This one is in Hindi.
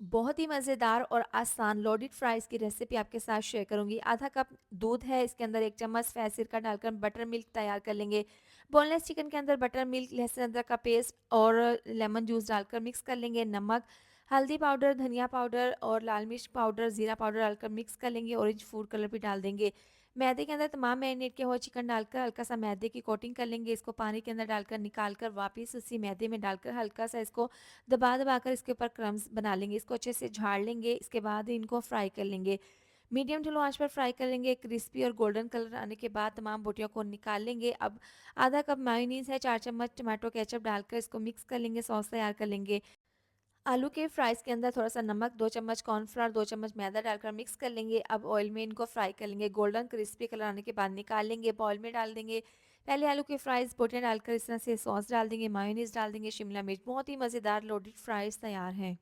बहुत ही मज़ेदार और आसान लोडेड फ्राइज़ की रेसिपी आपके साथ शेयर करूँगी। आधा कप दूध है, इसके अंदर 1 चम्मच सफ़ेद सिरका डालकर बटर मिल्क तैयार कर लेंगे। बोनलेस चिकन के अंदर बटर मिल्क, लहसुन अदरक का पेस्ट और लेमन जूस डालकर मिक्स कर लेंगे। नमक, हल्दी पाउडर, धनिया पाउडर और लाल मिर्च पाउडर, ज़ीरा पाउडर डालकर मिक्स कर लेंगे। ऑरेंज फूड कलर भी डाल देंगे। मैदे के अंदर तमाम मैरिनेट किया हुआ चिकन डालकर हल्का-सा मैदे की कोटिंग कर लेंगे। इसको पानी के अंदर डालकर निकाल कर वापस उसी मैदे में डालकर हल्का-सा इसको दबा-दबा कर इसके ऊपर क्रम्स बना लेंगे। इसको अच्छे से झाड़ लेंगे, इसके बाद इनको फ्राई कर लेंगे। मीडियम टू लो आँच पर फ्राई कर लेंगे। क्रिस्पी और गोल्डन कलर आने के बाद तमाम बोटियों को निकाल लेंगे। अब आधा कप मेयोनीज़ है, 4 चम्मच टोमेटो केचप डालकर इसको मिक्स कर लेंगे, सॉस तैयार कर लेंगे। आलू के फ्राइज़ के अंदर थोड़ा-सा नमक, 2 चम्मच कॉर्नफ्लोर, 2 चम्मच मैदा डालकर मिक्स कर लेंगे। अब ऑयल में इनको फ्राई कर लेंगे। गोल्डन क्रिस्पी कलर आने के बाद निकाल लेंगे, बाउल में डाल देंगे। पहले आलू के फ्राइज़ बोटियाँ डालकर इस तरह से सॉस डाल देंगे, मेयोनीज़ डाल देंगे, शिमला मिर्च। बहुत ही मज़ेदार लोडेड फ्राइज़ तैयार हैं।